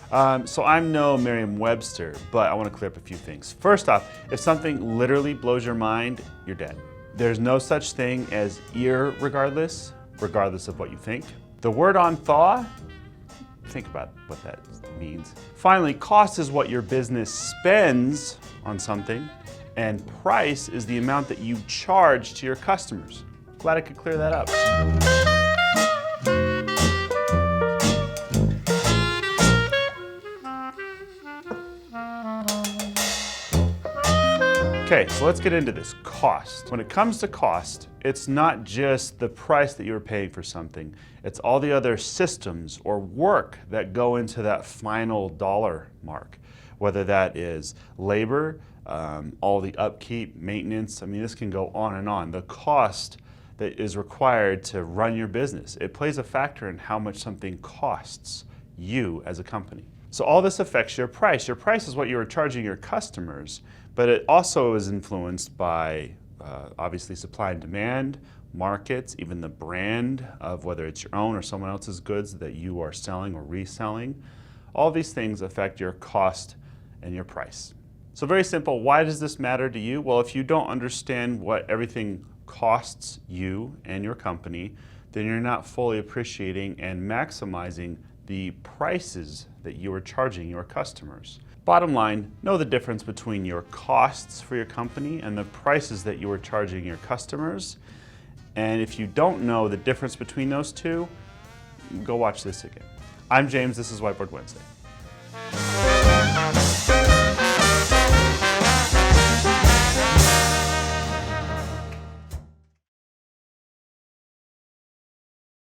So I'm no Merriam-Webster, but I want to clear up a few things. First off, if something literally blows your mind, you're dead. There's no such thing as irregardless, regardless of what you think. The word on thaw, think about what that means. Finally, cost is what your business spends on something, and price is the amount that you charge to your customers. Glad I could clear that up. Okay, so let's get into this, cost. When it comes to cost, it's not just the price that you're paying for something, it's all the other systems or work that go into that final dollar mark. Whether that is labor, all the upkeep, maintenance, I mean, this can go on and on. The cost that is required to run your business, it plays a factor in how much something costs you as a company. So all this affects your price. Your price is what you are charging your customers, but it also is influenced by obviously supply and demand, markets, even the brand of whether it's your own or someone else's goods that you are selling or reselling. All these things affect your cost and your price. So very simple, why does this matter to you? Well, if you don't understand what everything costs you and your company, then you're not fully appreciating and maximizing the prices that you are charging your customers. Bottom line, know the difference between your costs for your company and the prices that you are charging your customers. And if you don't know the difference between those two, go watch this again. I'm James, this is Whiteboard Wednesday.